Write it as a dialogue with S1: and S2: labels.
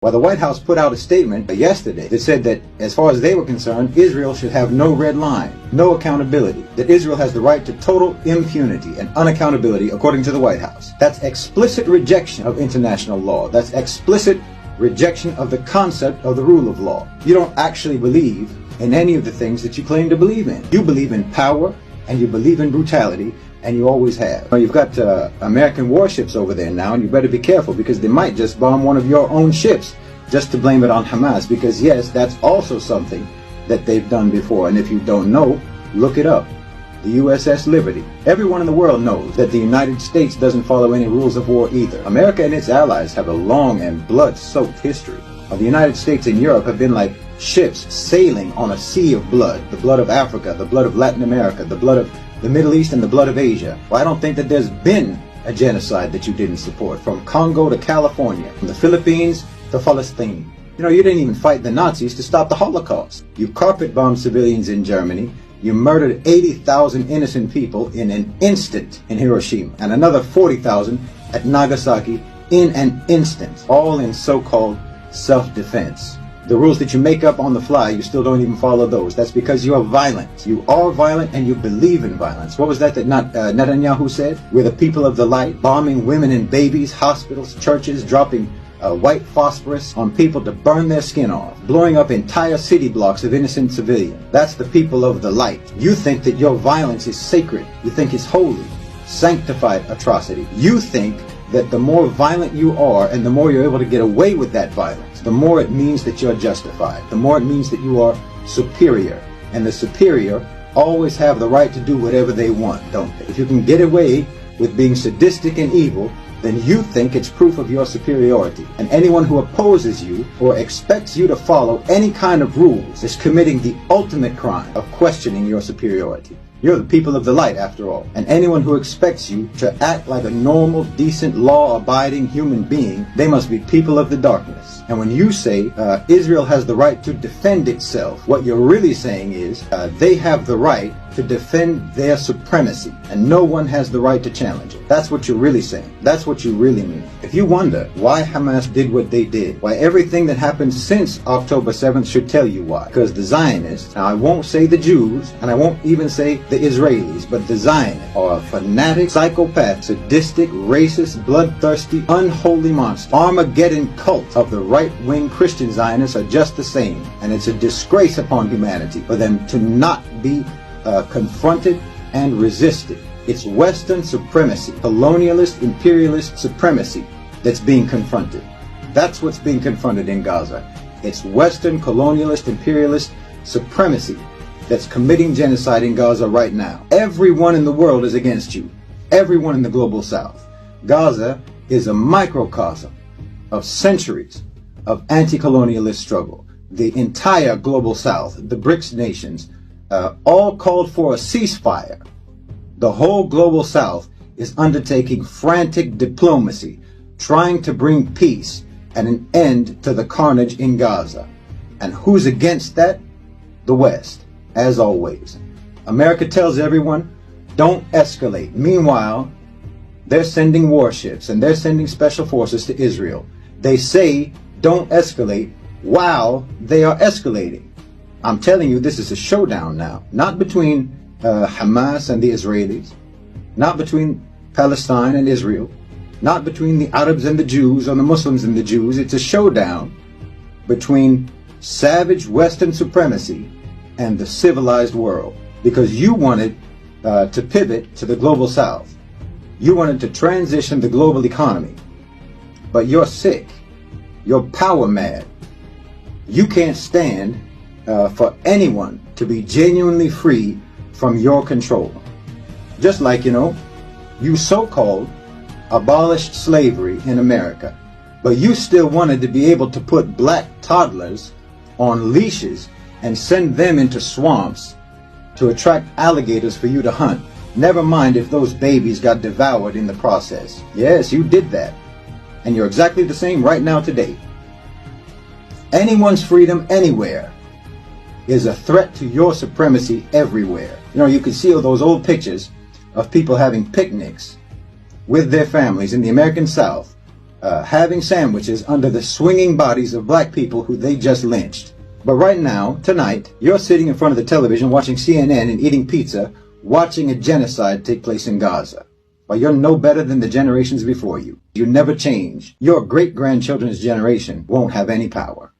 S1: Well, the White House put out a statement yesterday that said that, as far as they were concerned, Israel should have no red line, no accountability, that Israel has the right to total impunity and unaccountability, according to the White House. That's explicit rejection of international law. That's explicit rejection of the concept of the rule of law. You don't actually believe in any of the things that you claim to believe in. You believe in power, and you believe in brutality, and you always have. Now, you've got American warships over there now, and you better be careful, because they might just bomb one of your own ships just to blame it on Hamas, because yes, that's also something that they've done before. And if you don't know, look it up. The USS Liberty. Everyone in the world knows that the United States doesn't follow any rules of war either. America and its allies have a long and blood-soaked history. The United States and Europe have been like ships sailing on a sea of blood. The blood of Africa, the blood of Latin America, the blood of the Middle East, and the blood of Asia. Well, I don't think that there's been a genocide that you didn't support. From Congo to California, from the Philippines to Palestine. You know, you didn't even fight the Nazis to stop the Holocaust. You carpet bombed civilians in Germany. You murdered 80,000 innocent people in an instant in Hiroshima, and another 40,000 at Nagasaki in an instant, all in so-called self-defense. The rules that you make up on the fly, you still don't even follow those. That's because you are violent. You are violent and you believe in violence. What was that Netanyahu said? We're the people of the light, bombing women and babies, hospitals, churches, dropping white phosphorus on people to burn their skin off, blowing up entire city blocks of innocent civilians. That's the people of the light. You think that your violence is sacred. You think it's holy, sanctified atrocity. You think that the more violent you are and the more you're able to get away with that violence, the more it means that you're justified, the more it means that you are superior. And the superior always have the right to do whatever they want, don't they? If you can get away with being sadistic and evil, then you think it's proof of your superiority. And anyone who opposes you or expects you to follow any kind of rules is committing the ultimate crime of questioning your superiority. You're the people of the light, after all. And anyone who expects you to act like a normal, decent, law-abiding human being, they must be people of the darkness. And when you say Israel has the right to defend itself, what you're really saying is they have the right to defend their supremacy, and no one has the right to challenge it. That's what you're really saying. That's what you really mean. If you wonder why Hamas did what they did, why everything that happened since October 7th should tell you why. Because the Zionists, now I won't say the Jews, and I won't even say the Israelis, but the Zionists are a fanatic, psychopath, sadistic, racist, bloodthirsty, unholy monster. Armageddon cult of the right-wing Christian Zionists are just the same, and it's a disgrace upon humanity for them to not be confronted and resisted. It's Western supremacy, colonialist, imperialist supremacy that's being confronted. That's what's being confronted in Gaza. It's Western colonialist, imperialist supremacy that's committing genocide in Gaza right now. Everyone in the world is against you. Everyone in the global south. Gaza is a microcosm of centuries of anti-colonialist struggle. The entire global south, the BRICS nations, all called for a ceasefire. The whole global south is undertaking frantic diplomacy, trying to bring peace and an end to the carnage in Gaza. And who's against that? The West, as always. America tells everyone, don't escalate. Meanwhile, they're sending warships and they're sending special forces to Israel. They say, don't escalate, while they are escalating. I'm telling you, this is a showdown now, not between Hamas and the Israelis, not between Palestine and Israel, not between the Arabs and the Jews or the Muslims and the Jews. It's a showdown between savage Western supremacy and the civilized world, because you wanted to pivot to the global south. You wanted to transition the global economy, but you're sick. You're power mad. You can't stand for anyone to be genuinely free from your control. Just like, you so-called abolished slavery in America, but you still wanted to be able to put black toddlers on leashes and send them into swamps to attract alligators for you to hunt. Never mind if those babies got devoured in the process. Yes, you did that. And you're exactly the same right now today. Anyone's freedom anywhere is a threat to your supremacy everywhere. You can see all those old pictures of people having picnics with their families in the American South having sandwiches under the swinging bodies of black people who they just lynched. But right now, tonight, you're sitting in front of the television watching CNN and eating pizza, watching a genocide take place in Gaza. Well, you're no better than the generations before you. You never change. Your great-grandchildren's generation won't have any power.